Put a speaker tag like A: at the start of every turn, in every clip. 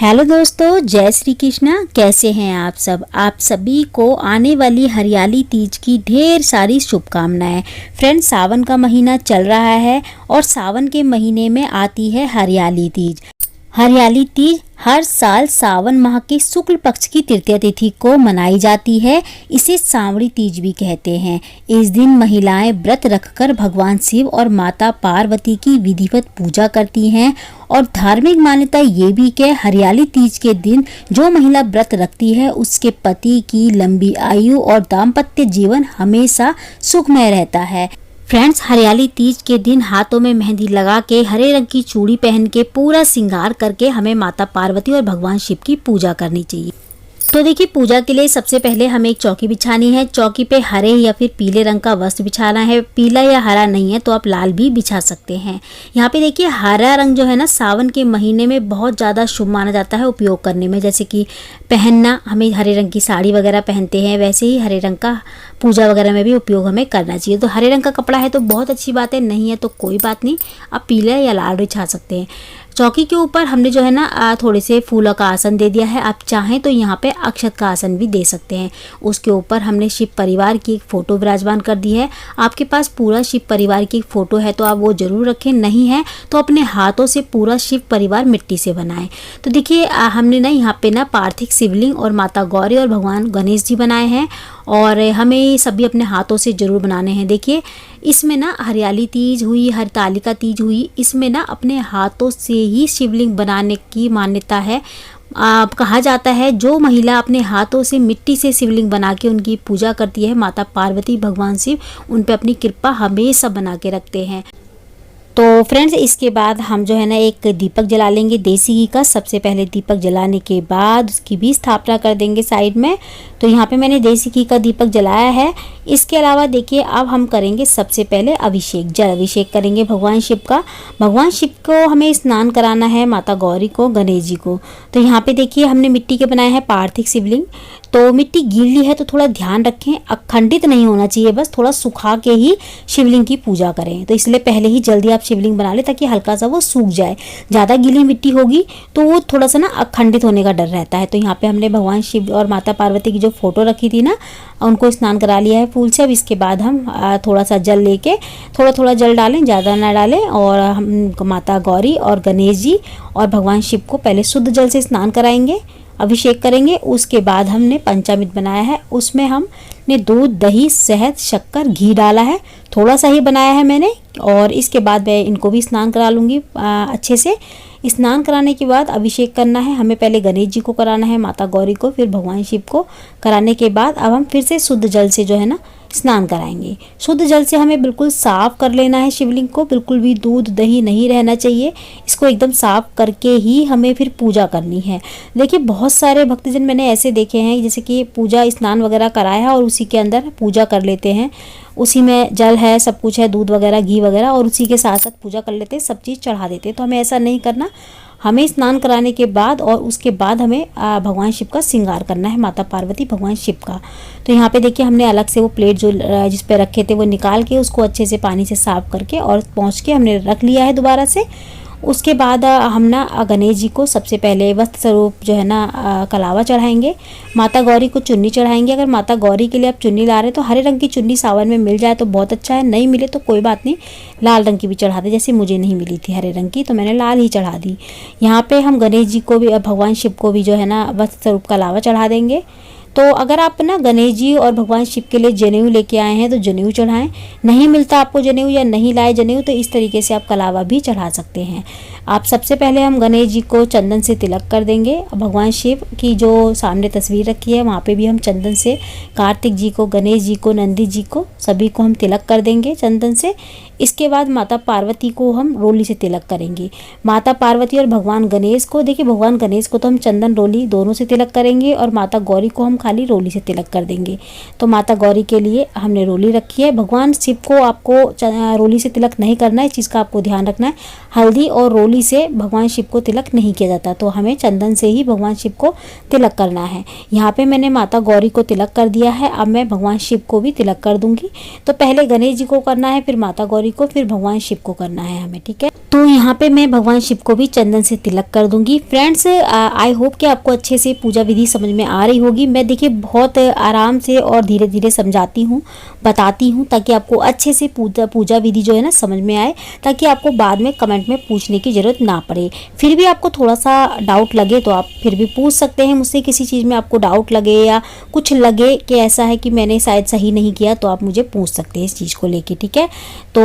A: Hello दोस्तों, जय श्री कृष्णा। कैसे हैं आप सब? आप सभी को आने वाली हरियाली तीज की ढेर सारी शुभकामनाएं। फ्रेंड्स, सावन का महीना चल रहा है और सावन के महीने में आती है हरियाली तीज। हरियाली तीज हर साल सावन माह के शुक्ल पक्ष की तृतीया तिथि को मनाई जाती है। इसे सांवरी तीज भी कहते हैं। इस दिन महिलाएं व्रत रखकर भगवान शिव और माता पार्वती की विधिवत पूजा करती हैं और धार्मिक मान्यता ये भी कि हरियाली तीज के दिन जो महिला व्रत रखती है उसके पति की लंबी आयु और दाम्पत्य जीवन हमेशा सुखमय रहता है। फ्रेंड्स, हरियाली तीज के दिन हाथों में मेहंदी लगा के हरे रंग की चूड़ी पहन के पूरा श्रृंगार करके हमें माता पार्वती और भगवान शिव की पूजा करनी चाहिए। तो देखिए, पूजा के लिए सबसे पहले हमें एक चौकी बिछानी है। चौकी पे हरे या फिर पीले रंग का वस्त्र बिछाना है। पीला या हरा नहीं है तो आप लाल भी बिछा सकते हैं। यहाँ पे देखिए, हरा रंग जो है ना सावन के महीने में बहुत ज़्यादा शुभ माना जाता है उपयोग करने में। जैसे कि पहनना, हमें हरे रंग की साड़ी वगैरह पहनते हैं, वैसे ही हरे रंग का पूजा वगैरह में भी उपयोग हमें करना चाहिए। तो हरे रंग का कपड़ा है तो बहुत अच्छी बात है, नहीं है तो कोई बात नहीं, आप पीला या लाल बिछा सकते हैं। चौकी के ऊपर हमने जो है ना थोड़े से फूलों का आसन दे दिया है। आप चाहें तो यहाँ पे अक्षत का आसन भी दे सकते हैं। उसके ऊपर हमने शिव परिवार की एक फ़ोटो विराजमान कर दी है। आपके पास पूरा शिव परिवार की एक फ़ोटो है तो आप वो ज़रूर रखें, नहीं है तो अपने हाथों से पूरा शिव परिवार मिट्टी से बनाएं। तो देखिए, हमने ना यहाँ पे ना पार्थिव शिवलिंग और माता गौरी और भगवान गणेश जी बनाए हैं और हमें सभी अपने हाथों से ज़रूर बनाने हैं। देखिए, इसमें ना हरियाली तीज हुई, हरतालिका तीज हुई, इसमें ना अपने हाथों से ही शिवलिंग बनाने की मान्यता है। कहा जाता है जो महिला अपने हाथों से मिट्टी से शिवलिंग बना के उनकी पूजा करती है, माता पार्वती भगवान शिव उन पे अपनी कृपा हमेशा बना के रखते हैं। तो फ्रेंड्स, इसके बाद हम जो है ना एक दीपक जला लेंगे देसी घी का। सबसे पहले दीपक जलाने के बाद उसकी भी स्थापना कर देंगे साइड में। तो यहाँ पे मैंने देसी घी का दीपक जलाया है। इसके अलावा देखिए, अब हम करेंगे सबसे पहले अभिषेक, जल अभिषेक करेंगे भगवान शिव का। भगवान शिव को हमें स्नान कराना है, माता गौरी को, गणेश जी को। तो यहाँ पे देखिए, हमने मिट्टी के बनाए हैं पार्थिव शिवलिंग। तो मिट्टी गीली है तो थोड़ा ध्यान रखें, अखंडित नहीं होना चाहिए, बस थोड़ा सुखा के ही शिवलिंग की पूजा करें। तो इसलिए पहले ही जल्दी आप शिवलिंग बना लें ताकि हल्का सा वो सूख जाए। ज़्यादा गीली मिट्टी होगी तो वो थोड़ा सा ना अखंडित होने का डर रहता है। तो यहाँ पे हमने भगवान शिव और माता पार्वती की जो फोटो रखी थी ना, उनको स्नान करा लिया है फूल से। अब इसके बाद हम थोड़ा सा जल लेके थोड़ा थोड़ा जल डालें, ज़्यादा ना डालें। और हम माता गौरी और गणेश जी और भगवान शिव को पहले शुद्ध जल से स्नान कराएंगे, अभिषेक करेंगे। उसके बाद हमने पंचामृत बनाया है, उसमें हमने दूध, दही, शहद, शक्कर, घी डाला है। थोड़ा सा ही बनाया है मैंने। और इसके बाद मैं इनको भी स्नान करा लूँगी अच्छे से। स्नान कराने के बाद अभिषेक करना है हमें, पहले गणेश जी को कराना है, माता गौरी को, फिर भगवान शिव को। कराने के बाद अब हम फिर से शुद्ध जल से जो है ना स्नान कराएंगे। शुद्ध जल से हमें बिल्कुल साफ कर लेना है शिवलिंग को, बिल्कुल भी दूध दही नहीं रहना चाहिए। इसको एकदम साफ करके ही हमें फिर पूजा करनी है। देखिए, बहुत सारे भक्तजन मैंने ऐसे देखे हैं जैसे कि पूजा स्नान वगैरह कराया है और उसी के अंदर पूजा कर लेते हैं। उसी में जल है, सब कुछ है, दूध वगैरह, घी वगैरह, और उसी के साथ साथ पूजा कर लेते हैं, सब चीज़ चढ़ा देते हैं। तो हमें ऐसा नहीं करना। हमें स्नान कराने के बाद और उसके बाद हमें भगवान शिव का श्रृंगार करना है, माता पार्वती भगवान शिव का। तो यहाँ पे देखिए, हमने अलग से वो प्लेट जो जिस पे रखे थे वो निकाल के उसको अच्छे से पानी से साफ करके और पोंछ के हमने रख लिया है दोबारा से। उसके बाद हम ना गणेश जी को सबसे पहले वस्त्र स्वरूप जो है ना कलावा चढ़ाएंगे। माता गौरी को चुन्नी चढ़ाएंगे। अगर माता गौरी के लिए आप चुन्नी ला रहे हैं तो हरे रंग की चुन्नी सावन में मिल जाए तो बहुत अच्छा है, नहीं मिले तो कोई बात नहीं, लाल रंग की भी चढ़ा दे। जैसे मुझे नहीं मिली थी हरे रंग की तो मैंने लाल ही चढ़ा दी। यहाँ पे हम गणेश जी को भी, भगवान शिव को भी जो है ना वस्त्र स्वरूप कलावा चढ़ा देंगे। तो अगर आप ना गणेश जी और भगवान शिव के लिए जनेऊ लेके आए हैं तो जनेऊ चढ़ाएं। नहीं मिलता आपको जनेऊ या नहीं लाए जनेऊ तो इस तरीके से आप कलावा भी चढ़ा सकते हैं। आप सबसे पहले हम गणेश जी को चंदन से तिलक कर देंगे। भगवान शिव की जो सामने तस्वीर रखी है वहाँ पे भी हम चंदन से कार्तिक जी को, गणेश जी को, नंदी जी को, सभी को हम तिलक कर देंगे चंदन से। इसके बाद माता पार्वती को हम रोली से तिलक करेंगे। माता पार्वती और भगवान गणेश को, देखिए भगवान गणेश को तो हम चंदन रोली दोनों से तिलक करेंगे और माता गौरी को हम खाली रोली से तिलक कर देंगे। तो माता गौरी के लिए हमने रोली रखी है। भगवान शिव को आपको रोली से तिलक नहीं करना है, इस चीज़ का आपको ध्यान रखना है। हल्दी और रोली डोली से भगवान शिव को तिलक नहीं किया जाता, तो हमें चंदन से ही भगवान शिव को तिलक करना है। यहाँ पे मैंने माता गौरी को तिलक कर दिया है। अब मैं भगवान शिव को भी तिलक कर दूंगी। तो पहले गणेश जी को करना है, फिर माता गौरी को, फिर भगवान शिव को करना है हमें, ठीक है। तो यहाँ पे मैं भगवान शिव को भी चंदन से तिलक कर दूंगी। फ्रेंड्स, आई होप कि आपको अच्छे से पूजा विधि समझ में आ रही होगी। मैं देखिए बहुत आराम से और धीरे धीरे समझाती हूँ, बताती हूँ, ताकि आपको अच्छे से पूजा विधि जो है ना समझ में आए, ताकि आपको बाद में कमेंट में पूछने की ज़रूरत ना पड़े। फिर भी आपको थोड़ा सा डाउट लगे तो आप फिर भी पूछ सकते हैं मुझसे। किसी चीज़ में आपको डाउट लगे या कुछ लगे कि ऐसा है कि मैंने शायद सही नहीं किया, तो आप मुझे पूछ सकते हैं इस चीज़ को लेके, ठीक है। तो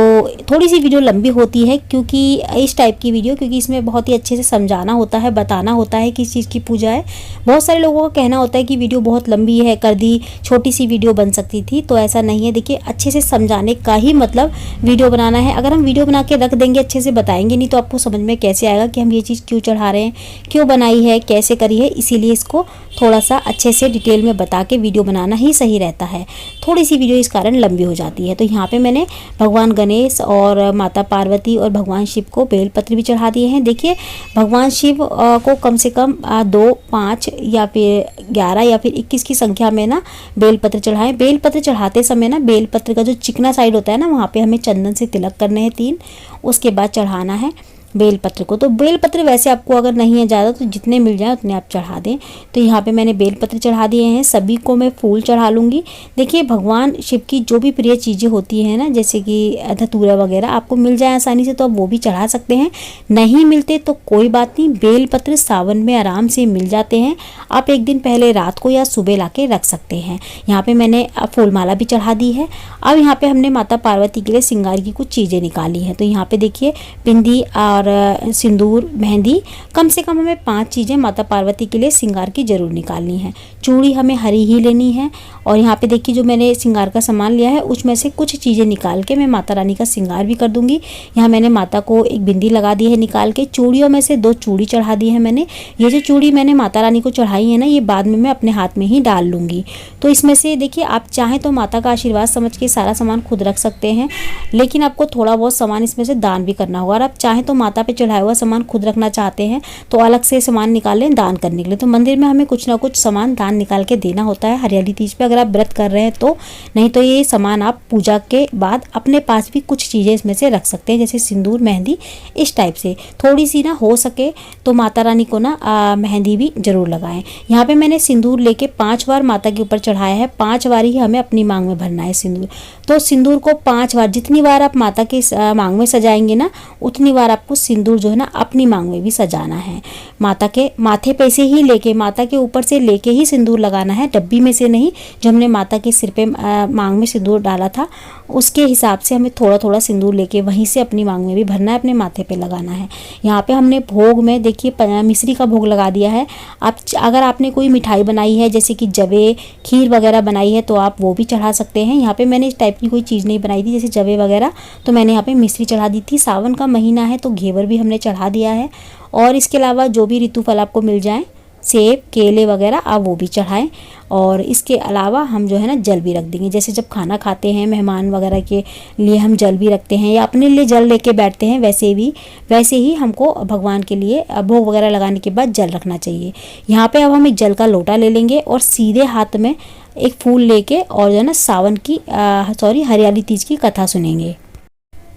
A: थोड़ी सी वीडियो लंबी होती है क्योंकि इस टाइप की वीडियो, क्योंकि इसमें बहुत ही अच्छे से समझाना होता है, बताना होता है किस चीज़ की पूजा है। बहुत सारे लोगों का कहना होता है कि वीडियो बहुत लंबी है, कर दी, छोटी सी वीडियो बन सकती थी। तो ऐसा नहीं है। देखिए अच्छे से समझाने का ही मतलब वीडियो बनाना है। अगर हम वीडियो बना के रख देंगे, अच्छे से बताएंगे नहीं, तो आपको समझ में कैसे आएगा कि हम ये चीज़ क्यों चढ़ा रहे हैं, क्यों बनाई है, कैसे करी है। इसीलिए इसको थोड़ा सा अच्छे से डिटेल में बता के वीडियो बनाना ही सही रहता है। थोड़ी सी वीडियो इस कारण लंबी हो जाती है। तो यहाँ पे मैंने भगवान गणेश और माता पार्वती और भगवान शिव को बेलपत्र भी चढ़ा दिए हैं। देखिए भगवान शिव को कम से कम 2, 5 या फिर 11 या फिर 21 की संख्या में ना बेलपत्र चढ़ाएं। बेलपत्र चढ़ाते समय ना बेलपत्र का जो चिकना साइड होता है ना, वहाँ पे हमें चंदन से तिलक करने हैं 3, उसके बाद चढ़ाना है बेलपत्र को। तो बेलपत्र वैसे आपको अगर नहीं है ज़्यादा तो जितने मिल जाए उतने आप चढ़ा दें। तो यहाँ पे मैंने बेलपत्र चढ़ा दिए हैं। सभी को मैं फूल चढ़ा लूँगी। देखिए भगवान शिव की जो भी प्रिय चीज़ें होती हैं ना, जैसे कि धतूरा वगैरह आपको मिल जाए आसानी से, तो आप वो भी चढ़ा सकते हैं। नहीं मिलते तो कोई बात नहीं, बेलपत्र सावन में आराम से मिल जाते हैं। आप एक दिन पहले रात को या सुबह ला के रख सकते हैं। यहाँ पर मैंने फूलमाला भी चढ़ा दी है। अब यहाँ पर हमने माता पार्वती के लिए श्रृंगार की कुछ चीज़ें निकाली हैं। तो यहाँ पर देखिए बिंदी और सिंदूर, मेहंदी, कम से कम हमें 5 चीज़ें माता पार्वती के लिए श्रृंगार की जरूर निकालनी है। चूड़ी हमें हरी ही लेनी है। और यहाँ पे देखिए जो मैंने श्रृंगार का सामान लिया है उसमें से कुछ चीज़ें निकाल के मैं माता रानी का श्रृंगार भी कर दूंगी। यहाँ मैंने माता को एक बिंदी लगा दी है निकाल के। चूड़ियों में से 2 चूड़ी चढ़ा दी है मैंने। ये जो चूड़ी मैंने माता रानी को चढ़ाई है ना, ये बाद में मैं अपने हाथ में ही डाल लूँगी। तो इसमें से देखिए आप चाहें तो माता का आशीर्वाद समझ के सारा सामान खुद रख सकते हैं, लेकिन आपको थोड़ा बहुत सामान इसमें से दान भी करना होगा। और आप चाहें तो माता पे चढ़ाया हुआ सामान खुद रखना चाहते हैं तो अलग से सामान निकाल लें दान करने के लिए। तो मंदिर में हमें कुछ ना कुछ सामान दान निकाल के देना होता है हरियाली तीज पे, अगर आप व्रत कर रहे हैं तो। नहीं तो ये सामान आप पूजा के बाद अपने पास भी कुछ चीज़ें इसमें से रख सकते हैं, जैसे सिंदूर, मेहंदी, इस टाइप से। थोड़ी सी ना हो सके तो माता रानी को ना मेहंदी भी जरूर लगाएं। यहाँ पे मैंने सिंदूर लेके 5 बार माता के ऊपर चढ़ाया है। 5 बार ही हमें अपनी मांग में भरना है सिंदूर। तो सिंदूर को 5 बार, जितनी बार आप माता के मांग में सजाएंगे ना, उतनी बार आपको सिंदूर जो है ना अपनी मांग में भी सजाना है। माता के माथे पे से ही लेके, माता के ऊपर से लेके ही सिंदूर लगाना है, डब्बी में से नहीं। जो हमने माता के सिर पे मांग में सिंदूर डाला था उसके हिसाब से हमें थोड़ा थोड़ा सिंदूर लेके वहीं से अपनी मांग में भी भरना है, अपने माथे पे लगाना है। यहाँ पे हमने भोग में देखिए मिश्री का भोग लगा दिया है। आप अगर आपने कोई मिठाई बनाई है, जैसे कि जवे, खीर वगैरह बनाई है, तो आप वो भी चढ़ा सकते हैं। यहाँ पे मैंने इस टाइप की कोई चीज़ नहीं बनाई थी, जैसे जवे वगैरह, तो मैंने यहाँ पे मिश्री चढ़ा दी थी। सावन का महीना है तो घेवर भी हमने चढ़ा दिया है। और इसके अलावा जो भी ऋतु फल आपको मिल जाए, सेब, केले वगैरह, आप वो भी चढ़ाएं। और इसके अलावा हम जो है ना जल भी रख देंगे। जैसे जब खाना खाते हैं मेहमान वगैरह के लिए हम जल भी रखते हैं, या अपने लिए जल लेके बैठते हैं, वैसे ही हमको भगवान के लिए भोग वगैरह लगाने के बाद जल रखना चाहिए। यहाँ पे अब हम एक जल का लोटा ले लेंगे और सीधे हाथ में एक फूल लेके और जो है ना सावन की हरियाली तीज की कथा सुनेंगे।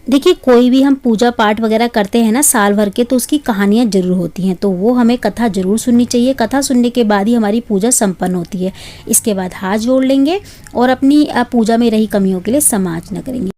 A: देखिए कोई भी हम पूजा पाठ वगैरह करते हैं ना साल भर के, तो उसकी कहानियाँ जरूर होती हैं, तो वो हमें कथा जरूर सुननी चाहिए। कथा सुनने के बाद ही हमारी पूजा संपन्न होती है। इसके बाद हाथ जोड़ लेंगे और अपनी पूजा में रही कमियों के लिए समार्चना करेंगे।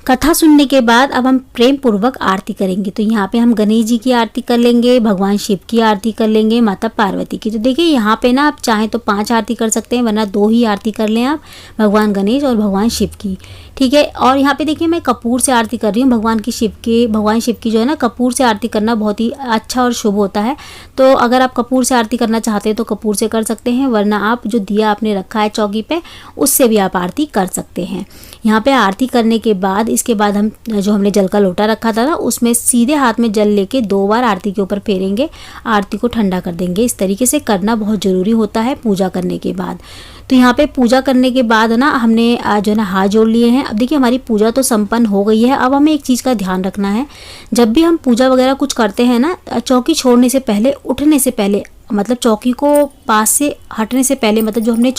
A: कथा सुनने के बाद अब हम प्रेम पूर्वक आरती करेंगे। तो यहाँ पे हम गणेश जी की आरती कर लेंगे, भगवान शिव की आरती कर लेंगे, माता पार्वती की। तो देखिए यहाँ पे ना आप चाहें तो 5 आरती कर सकते हैं, वरना 2 ही आरती कर लें आप, भगवान गणेश और भगवान शिव की, ठीक है। और यहाँ पे देखिए मैं कपूर से आरती कर रही हूँ भगवान शिव की जो है ना, कपूर से आरती करना बहुत ही अच्छा और शुभ होता है। तो अगर आप कपूर से आरती करना चाहते हैं तो कपूर से कर सकते हैं, वरना आप जो दिया आपने रखा है चौकी पे उससे भी आप आरती कर सकते हैं। यहाँ पे आरती करने के बाद इसके बाद हम जो हमने जल का लोटा रखा था ना उसमें सीधे हाथ में जल लेके 2 बार आरती के ऊपर फेरेंगे, आरती को ठंडा कर देंगे। इस तरीके से करना बहुत ज़रूरी होता है पूजा करने के बाद। तो यहाँ पे पूजा करने के बाद ना हमने जो है ना हाथ जोड़ लिए हैं। अब देखिए हमारी पूजा तो संपन्न हो गई है। अब हमें एक चीज़ का ध्यान रखना है, जब भी हम पूजा वगैरह कुछ करते हैं ना, चौकी छोड़ने से पहले, उठने से पहले, मतलब चौकी को पास से हटने से पहले, मतलब जो हमने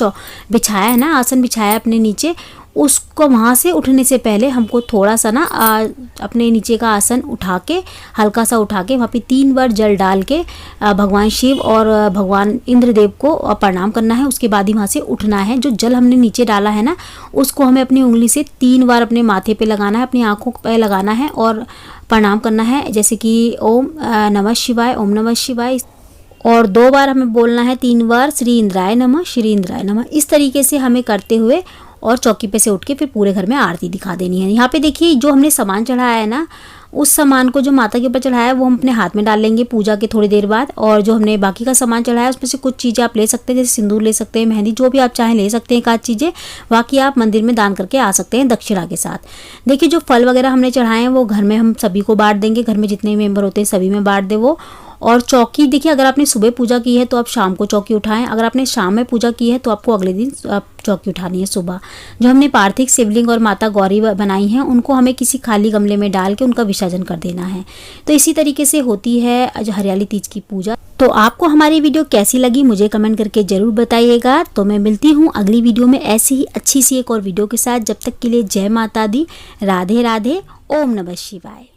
A: बिछाया है ना, आसन बिछाया है अपने नीचे, उसको वहाँ से उठने से पहले हमको थोड़ा सा ना अपने नीचे का आसन उठा के, हल्का सा उठा के वहाँ पे 3 बार जल डाल के भगवान शिव और भगवान इंद्रदेव को प्रणाम करना है। उसके बाद ही वहाँ से उठना है। जो जल हमने नीचे डाला है ना उसको हमें अपनी उंगली से 3 बार अपने माथे पे लगाना है, अपनी आँखों पे लगाना है और प्रणाम करना है, जैसे कि ओम नमः शिवाय, ओम नमः शिवाय। और 2 बार हमें बोलना है, 3 बार श्री इंद्राय नमः, श्री इंद्राय नमः। इस तरीके से हमें करते हुए और चौकी पे से उठ के फिर पूरे घर में आरती दिखा देनी है। यहाँ पे देखिए जो हमने सामान चढ़ाया है ना, उस सामान को जो माता के ऊपर चढ़ाया है वो हम अपने हाथ में डाल लेंगे पूजा के थोड़ी देर बाद। और जो हमने बाकी का सामान चढ़ाया है उसमें से कुछ चीज़ें आप ले सकते हैं, जैसे सिंदूर ले सकते हैं, मेहंदी, जो भी आप चाहें ले सकते हैं एक आध चीज़ें। बाकी आप मंदिर में दान करके आ सकते हैं दक्षिणा के साथ। देखिए जो फल वगैरह हमने चढ़ाए हैं वो घर में हम सभी को बांट देंगे, घर में जितने मेंबर होते हैं सभी में बांट दे वो। और चौकी देखिए, अगर आपने सुबह पूजा की है तो आप शाम को चौकी उठाएं, अगर आपने शाम में पूजा की है तो आपको अगले दिन चौकी उठानी है सुबह। जो हमने पार्थिव शिवलिंग और माता गौरी बनाई हैं उनको हमें किसी खाली गमले में डाल के उनका विसर्जन कर देना है। तो इसी तरीके से होती है जो हरियाली तीज की पूजा। तो आपको हमारी वीडियो कैसी लगी मुझे कमेंट करके ज़रूर बताइएगा। तो मैं मिलती हूँ अगली वीडियो में ऐसी ही अच्छी सी एक और वीडियो के साथ। जब तक के लिए जय माता दी, राधे राधे, ओम नमः शिवाय।